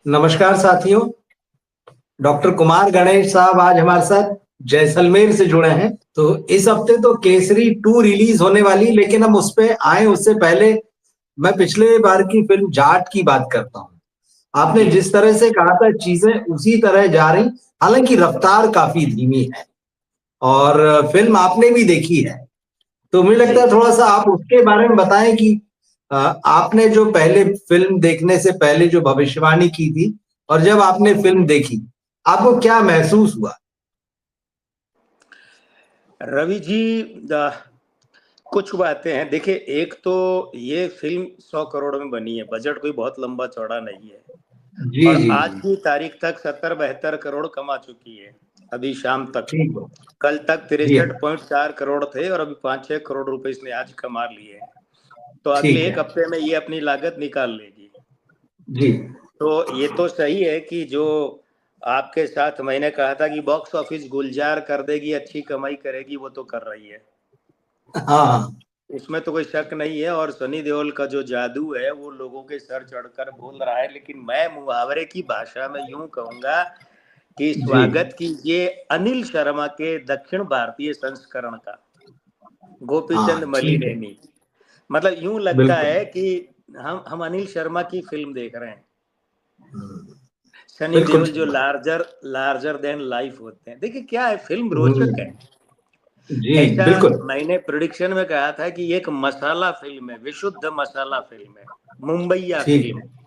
नमस्कार साथियों। डॉक्टर कुमार गणेश साहब आज हमारे साथ जैसलमेर से जुड़े हैं। तो इस हफ्ते तो केसरी 2 रिलीज होने वाली, लेकिन हम उस पे आए उससे पहले मैं पिछले बार की फिल्म जाट की बात करता हूँ। आपने जी जिस तरह से कहा था चीजें उसी तरह जा रही, हालांकि रफ्तार काफी धीमी है। और फिल्म आपने भी देखी है, तो मुझे जी लगता है थोड़ा सा आप उसके बारे में बताएं कि आपने जो पहले फिल्म देखने से पहले जो भविष्यवाणी की थी और जब आपने फिल्म देखी, आपको क्या महसूस हुआ? रवि जी, कुछ बातें हैं। देखिए, एक तो ये फिल्म 100 करोड़ में बनी है, बजट कोई बहुत लंबा चौड़ा नहीं है। जी और जी आज जी। की तारीख तक 70-72 करोड़ कमा चुकी है। अभी शाम तक, ठीक है। कल तक जी हाँ। 63.4 करोड़ थे और अभी 5-6 करोड़ रुपए इसने आज कमा लिए हैं। तो ठीक अगले है। एक हफ्ते में ये अपनी लागत निकाल लेगी। जी तो ये तो सही है कि जो आपके साथ मैंने कहा था कि बॉक्स ऑफिस गुलजार कर देगी, अच्छी कमाई करेगी, वो तो कर रही है। हाँ हाँ। उसमें तो कोई शक नहीं है। और सनी देओल का जो जादू है वो लोगों के सर चढ़कर बोल रहा है। लेकिन मैं मुहावरे की भाषा में यूं कहूंगा कि जी स्वागत कीजिए अनिल शर्मा के दक्षिण भारतीय संस्करण का, गोपीचंद हाँ। ठीक है। मलिनेनी। मतलब यूं लगता बिल्कुल। है कि हम अनिल शर्मा की फिल्म देख रहे हैं। हम्म, सनी बिल्कुल देओल ठीक जो बात। लार्जर लार्जर देन लाइफ होते हैं। देखिए क्या है, फिल्म रोचक है। हम्म, जी ऐसा बिल्कुल। मैंने प्रिडिक्शन में कहा था कि ये एक मसाला फिल्म है, विशुद्ध मसाला फिल्म है, मुंबईया ठीक फिल्म। है।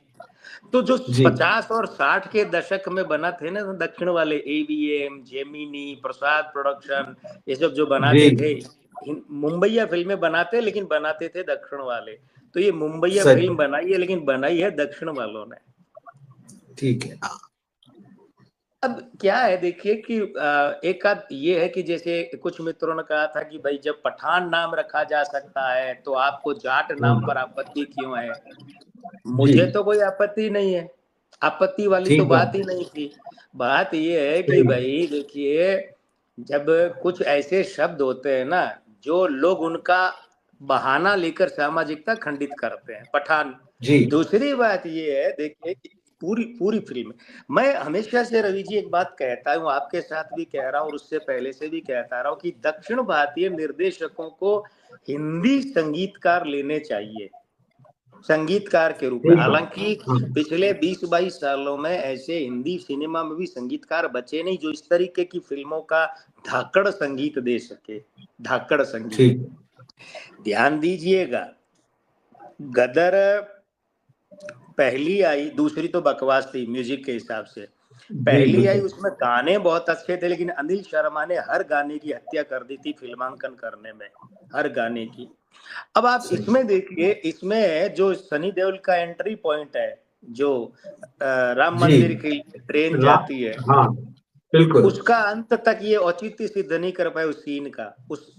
तो जो जी 50 और 60 के दशक में बना थे ना, तो दक्षिण वाले एवीएम, जेमिनी, प्रसाद प्रोडक्शन, ये सब जो जी। बनाते थे, मुंबईया फिल्में बनाते, लेकिन बनाते थे दक्षिण वाले। तो ये मुंबईया सच फिल्म है। बनाई है, लेकिन बनाई है दक्षिण वालों ने। ठीक है। हाँ। अब क्या है, देखिए कि एक आध ये है कि जैसे कुछ मित्रों ने कहा था कि भाई जब पठान नाम रखा जा सकता है तो आपको जाट नाम पर हम्म, आपत्ति क्यों है। जी। मुझे तो कोई आपत्ति नहीं है, आपत्ति वाली तो ठीक बात बात। ही नहीं थी। बात ये है कि सही। भाई देखिए, जब कुछ ऐसे शब्द होते हैं ना, जो लोग उनका बहाना लेकर सामाजिकता खंडित करते हैं, पठान। जी दूसरी बात ये है, देखिए कि पूरी पूरी फिल्म, मैं हमेशा से रवि जी एक बात कहता हूँ, आपके साथ भी कह रहा हूँ और उससे पहले से भी कहता रहा हूँ कि दक्षिण भारतीय निर्देशकों को हिंदी संगीतकार लेने चाहिए, संगीतकार के रूप में। ठीक बात। हालांकि हाँ। पिछले 20-22 सालों में ऐसे हिंदी सिनेमा में भी संगीतकार बचे नहीं जो इस तरीके की फिल्मों का धाकड़ संगीत दे सके, धाकड़ संगीत। ठीक। ध्यान दीजिएगा, गदर पहली आई, दूसरी तो बकवास थी म्यूजिक के हिसाब से। जी पहली आई, बिल्कुल। उसमें गाने बहुत अच्छे थे, लेकिन अनिल शर्मा ने हर गाने की हत्या कर दी थी फिल्मांकन करने में, हर गाने की। अब आप सही। इसमें देखिए, इसमें जो सनी देओल का एंट्री पॉइंट है, जो राम जी। मंदिर की ट्रेन रा जाती है, हाँ। बिल्कुल। उसका अंत तक ये औचित्य सिद्ध नहीं कर पाए उस सीन का, उस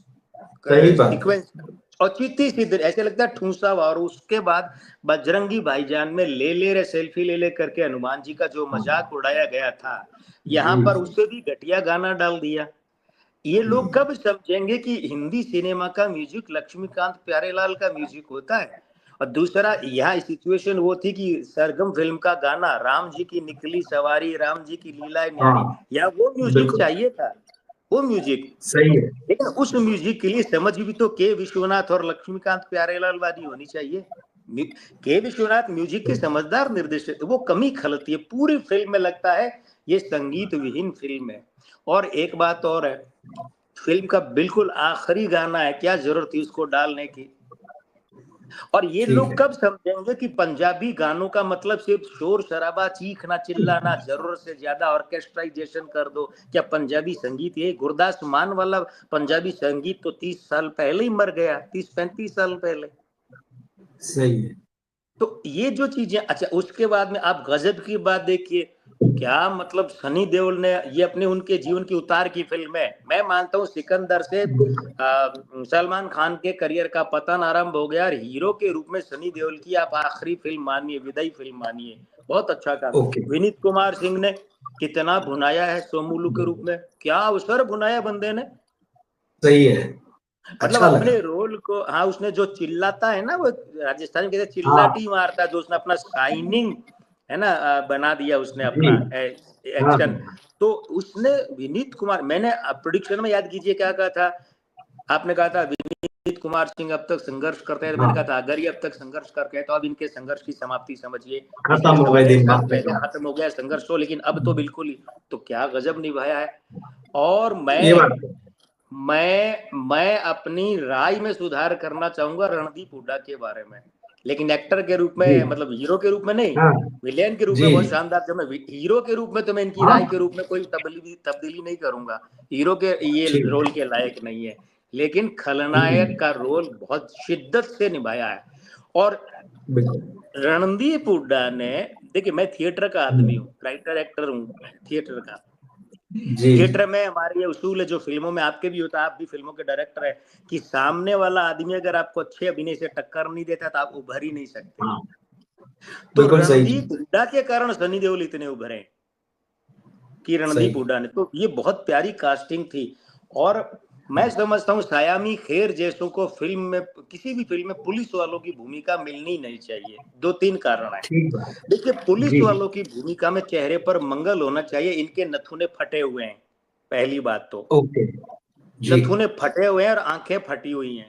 सही बात। सीक्वेंस का औचित्य सिद्ध, ऐसे लगता है ठूसा हुआ। और उसके बाद बजरंगी भाईजान में ले ले रे सेल्फी ले ले करके हनुमान जी का जो हाँ। मजाक उड़ाया गया था, यहाँ जी पर जी। उससे भी घटिया गाना डाल दिया। ये लोग हम्म, कब समझेंगे कि हिंदी सिनेमा का म्यूजिक लक्ष्मीकांत प्यारेलाल का म्यूजिक होता है। और दूसरा, यहाँ सिचुएशन वो थी कि सरगम फिल्म का गाना राम जी की निकली सवारी, राम जी की लीला न्यारी, हाँ। या वो म्यूजिक बिल्कुल। चाहिए था, वो म्यूजिक। सही है। लेकिन उस म्यूजिक के लिए समझ भी तो के विश्वनाथ और लक्ष्मीकांत प्यारेलाल वाली होनी चाहिए। के विश्वनाथ म्यूजिक के समझदार निर्देशक, वो कमी खलती है पूरी फिल्म में, लगता है ये संगीत विहीन फिल्म है। और एक बात और है, फिल्म का बिल्कुल आखिरी गाना है, क्या जरूरत थी उसको डालने की। और ये ठीक लोग है। कब समझेंगे कि पंजाबी गानों का मतलब सिर्फ शोर शराबा, चीखना चिल्लाना, जरूरत से ज्यादा ऑर्केस्ट्राइजेशन कर दो। क्या पंजाबी संगीत ये गुरदास मान वाला पंजाबी संगीत तो 30 साल पहले ही मर गया, 30-35 साल पहले। सही है। तो ये जो चीजें, अच्छा उसके बाद में आप गजब की बात देखिए, क्या मतलब सनी देओल ने ये अपने उनके जीवन की उतार की फिल्म है। मैं मानता हूँ सिकंदर से सलमान खान के करियर का पतन आरंभ हो गया, और हीरो के रूप में सनी देओल की आप आखिरी फिल्म मानिए, विदाई फिल्म मानिए, बहुत अच्छा काम। ओके। विनीत कुमार सिंह ने कितना भुनाया है सोमूलू के रूप में, क्या अवसर भुनाया बंदे ने। सही है। मतलब अच्छा लगा। अपने रोल को, हाँ उसने जो चिल्लाता है ना, वो राजस्थान में कहते हैं हाँ। चिल्लाटी मारता है, जो उसने अपना शाइनिंग है ना, बना दिया उसने जी। अपना हाँ एक्शन। तो उसने विनीत कुमार, मैंने प्रोडिक्शन में याद कीजिए क्या कहा था, आपने कहा था विनीत कुमार सिंह अब तक संघर्ष करते हैं, तो मैंने हाँ, कहा था अगर ये अब तक संघर्ष करते हैं तो अब इनके संघर्ष की समाप्ति समझिए। खत्म पिछले हो गए 1.5 दिन साल बात पहले में। खत्म हो गया संघर्ष तो, लेकिन अब तो बिल्कुल ही, तो क्या गजब निभाया है। और ये बात मैं अपनी राय में सुधार करना चाहूंगा रणदीप हुड्डा के बारे में, लेकिन एक्टर के रूप जी। में, मतलब हीरो के रूप में नहीं, हाँ विलेन के रूप में जी। बहुत शानदार। जब मैं हीरो के रूप में, तो मैं इनकी हाँ राय के रूप में कोई तब्दीली नहीं करूंगा, हीरो के ये ठीक रोल है। के लायक नहीं है। लेकिन खलनायक हम्म, का रोल बहुत शिद्दत से निभाया है। और बिल्कुल। रणदीप हुड्डा ने, देखिए मैं थिएटर का आदमी हूँ, राइटर एक्टर हूँ थिएटर का। जी। थिएटर में हमारे ये उसूल है, जो फिल्मों में आपके भी होता है, आप भी फिल्मों के डायरेक्टर है, कि सामने वाला आदमी अगर आपको अच्छे अभिनय से टक्कर नहीं देता तो आप उभर ही नहीं सकते। हाँ, तो बिल्कुल सही रणदीप चीज। हुड्डा के कारण सनी देओल इतने उभरे कि रणदीप सही। हुड्डा ने, तो ये बहुत प्यारी कास्टिंग थी। और मैं समझता हूँ सयामी खेर जैसों को फिल्म में, किसी भी फिल्म में पुलिस वालों की भूमिका मिलनी नहीं चाहिए। 2-3 कारण है। ठीक बात। देखिए, पुलिस जी। वालों की भूमिका में चेहरे पर मंगल होना चाहिए, इनके नथुने फटे हुए हैं, पहली बात तो। ओके। जी। नथुने फटे हुए हैं और आंखें फटी हुई हैं।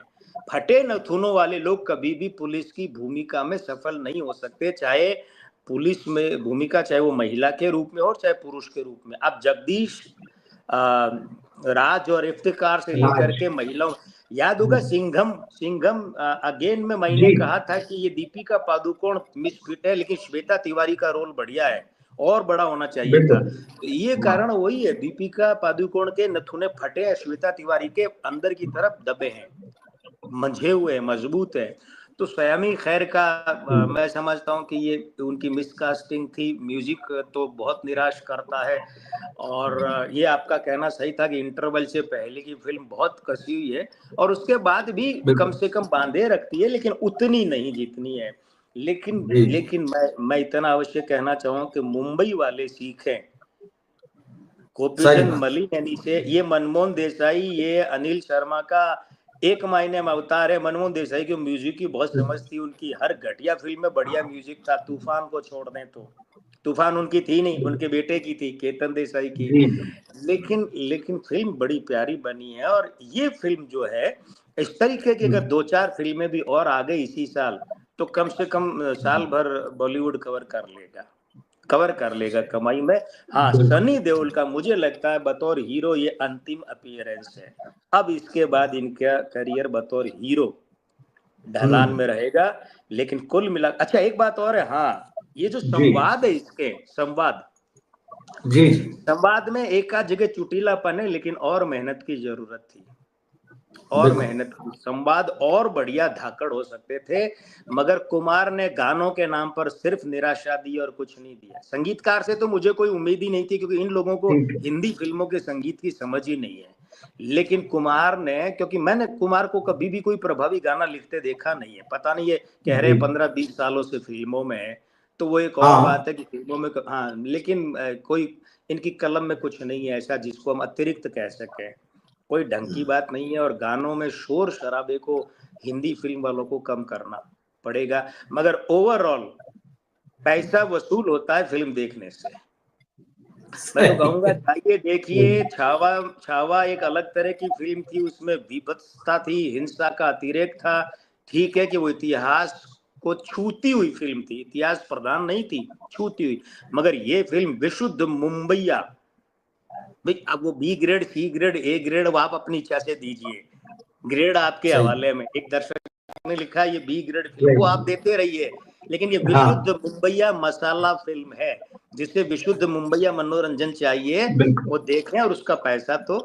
फटे नथुनों वाले लोग कभी भी पुलिस की भूमिका में सफल नहीं हो सकते, चाहे पुलिस में भूमिका, चाहे वो महिला के रूप में हो चाहे पुरुष के रूप में। अब जगदीश राज और इफ्तिकार से लेकर राज। के महिलाओं, याद होगा सिंघम, अगेन में मैंने जी। कहा था कि ये दीपिका पादुकोण मिसफिट है, लेकिन श्वेता तिवारी का रोल बढ़िया है और बड़ा होना चाहिए था। बिल्कुल। तो ये हाँ। कारण वही है, दीपिका पादुकोण के नथुने फटे हैं, श्वेता तिवारी के अंदर की तरफ दबे हैं, मंझे हुए, मजबूत है। तो सयामी खैर का मैं समझता हूँ कि ये उनकी मिसकास्टिंग थी। म्यूजिक तो बहुत निराश करता है। और ये आपका कहना सही था कि इंटरवल से पहले की फिल्म बहुत कसी हुई है, और उसके बाद भी कम बिल्कुल। से कम बांधे रखती है, लेकिन उतनी नहीं जितनी है। लेकिन जी। लेकिन मैं इतना अवश्य कहना चाहूंगा कि मुंबई वाले सीखें, सही गोपीचंद बात। मलिक से, ये मनमोहन देसाई, ये अनिल शर्मा का एक मायने में अवतार है। मनमोहन देसाई की म्यूजिक की बहुत समझ थी उनकी, हर घटिया फिल्म में बढ़िया म्यूजिक था। तूफान को छोड़ दें तो, तूफान उनकी थी नहीं, उनके बेटे की थी, केतन देसाई की। जी। लेकिन लेकिन फिल्म बड़ी प्यारी बनी है। और ये फिल्म जो है, इस तरीके की अगर 2-4 फिल्में भी और आ गई इसी साल, तो कम से कम साल भर बॉलीवुड कवर कर लेगा कमाई में। हाँ, बिल्कुल। सनी देओल का मुझे लगता है बतौर हीरो ये अंतिम अपीयरेंस है। अब इसके बाद इनका करियर बतौर हीरो ढलान में रहेगा। लेकिन कुल मिला, अच्छा एक बात और है, हाँ, ये जो जी। संवाद है, इसके संवाद जी। जी। संवाद में एक आध जगह चुटीलापन है, लेकिन और मेहनत की जरूरत थी, और बिल्कुल। मेहनत की। संवाद और बढ़िया धाकड़ हो सकते थे, मगर कुमार ने गानों के नाम पर सिर्फ निराशा दी और कुछ नहीं दिया। संगीतकार से तो मुझे कोई उम्मीद ही नहीं थी, क्योंकि इन लोगों को ठीक है। हिंदी फिल्मों के संगीत की समझ ही नहीं है। लेकिन कुमार ने, क्योंकि मैंने कुमार को कभी भी कोई प्रभावी गाना लिखते देखा नहीं है, पता नहीं, ये कह रहे जी। 15-20 सालों से फिल्मों में है, तो वो एक और हाँ। बात है कि फिल्मों में, हाँ, लेकिन कोई इनकी कलम में कुछ नहीं है ऐसा जिसको हम अतिरिक्त कह सकें। कोई ढंग की बात नहीं है। और गानों में शोर शराबे को हिंदी फिल्म वालों को कम करना पड़ेगा। मगर ओवरऑल पैसा वसूल होता है फिल्म देखने से। मैं तो सही कहूंगा है। जाइए देखिए। छावा, छावा एक अलग तरह की फिल्म थी, उसमें विभत्सता थी, हिंसा का अतिरेक था। ठीक है कि वो इतिहास को छूती हुई फिल्म थी, इतिहास प्रधान नहीं थी, छूती हुई। मगर ये फिल्म विशुद्ध मुंबईया, भाई अब वो B grade, C grade, A grade, वो आप अपनी इच्छा से दीजिए, ग्रेड आपके सही। हवाले में। एक दर्शक ने लिखा ये बी ग्रेड फिल्म, वो आप सही। देते रहिए, लेकिन ये विशुद्ध हाँ। मुंबईया मसाला फिल्म है, जिसे विशुद्ध मुंबईया मनोरंजन चाहिए, बिल्कुल। वो देखें, और उसका पैसा तो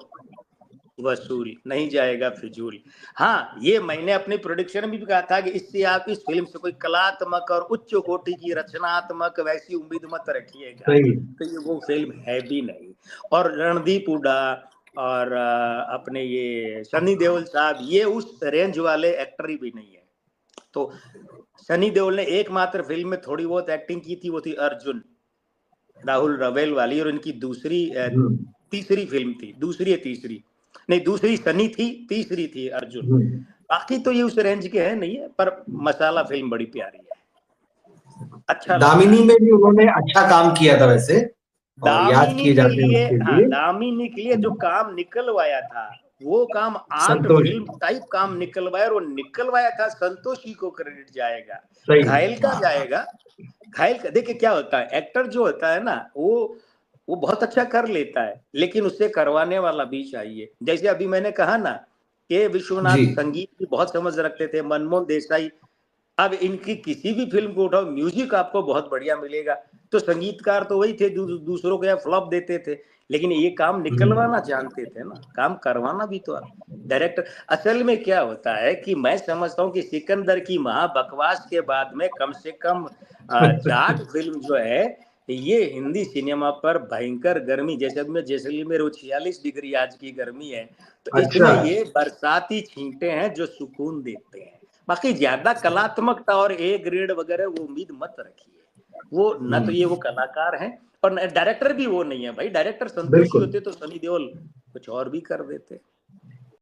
वसूल नहीं जाएगा फिजूल। हाँ, ये मैंने अपने प्रोडिक्शन में भी कहा था कि इससे आप इस फिल्म से कोई कलात्मक और उच्च कोटि की रचनात्मक वैसी उम्मीद मत रखिएगा, सही। तो ये वो फिल्म है भी नहीं। और रणदीप हुड्डा और अपने ये सनी देओल साहब, ये उस रेंज वाले एक्टर ही भी नहीं है। तो सनी देओल ने एकमात्र फिल्म में थोड़ी बहुत एक्टिंग की थी, वो थी अर्जुन, राहुल रवेल वाली। और इनकी दूसरी तीसरी फिल्म थी, दूसरी या तीसरी, नहीं दूसरी सनी थी, तीसरी थी अर्जुन। बाकी तो ये उस रेंज के है नहीं है, पर मसाला फिल्म बड़ी प्यारी है। अच्छा लगता दामिनी है। में भी उन्होंने अच्छा काम किया था वैसे, और याद दामिनी किए के जाते हैं लिए, उसके हाँ, लिए। दामिनी के लिए जो काम निकलवाया था, वो काम आर्ट संतोष। फिल्म टाइप काम निकलवाया, और वो निकलवाया था, संतोषी को क्रेडिट जाएगा, सही। घायल का हाँ। जाएगा। घायल का देखिए क्या होता है, एक्टर जो होता है ना, वो बहुत अच्छा कर लेता है, लेकिन उससे करवाने वाला भी चाहिए। जैसे अभी मैंने कहा ना, के जी। विश्वनाथ संगीत की बहुत समझ रखते थे, मनमोहन देसाई। अब इनकी किसी भी फिल्म को उठाओ, म्यूजिक आपको बहुत बढ़िया मिलेगा। तो संगीतकार तो वही थे, दूसरों को या फ्लॉप देते थे, लेकिन ये काम निकलवाना जानते थे ना, काम करवाना भी तो डायरेक्टर। असल में क्या होता है कि मैं समझता हूँ कि सिकंदर की महाबकवास के बाद में कम से कम जाट फिल्म जो है, ये हिंदी सिनेमा पर भयंकर गर्मी, जैसे अभी मैं जैसलमेर 46 डिग्री आज की गर्मी है, तो अच्छा। इसमें ये बरसाती छींटे हैं जो सुकून देते हैं। बाकी ज्यादा कलात्मकता और ए ग्रेड वगैरह वो उम्मीद मत रखिए। वो न तो ये वो कलाकार हैं, और डायरेक्टर भी वो नहीं है भाई। डायरेक्टर संतोषी बिल्कुल। होते तो सनी देओल कुछ और भी कर देते।